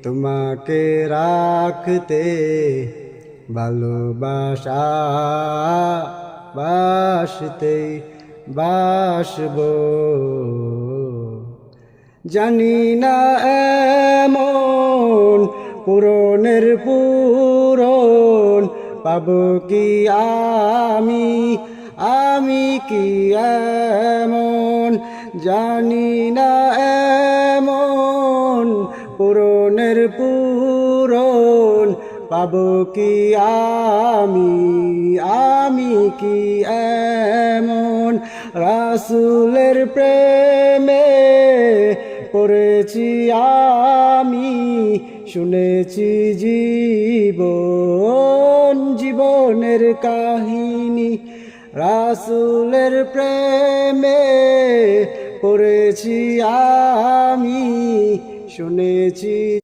তোমাকে রাখতে ভালোবাসা বাসতে বাসবো। জানি না এমন পূরণের পূরণ পাবো কি আমি কি এমন জানি না এমন পূরণের পূরণ পাবো কি আমি কি এমন রাসূলের প্রেমে পড়েছি আমি শুনেছি জীবনের কাহিনী রাসূলের প্রেমে পড়েছি আমি শুনেছি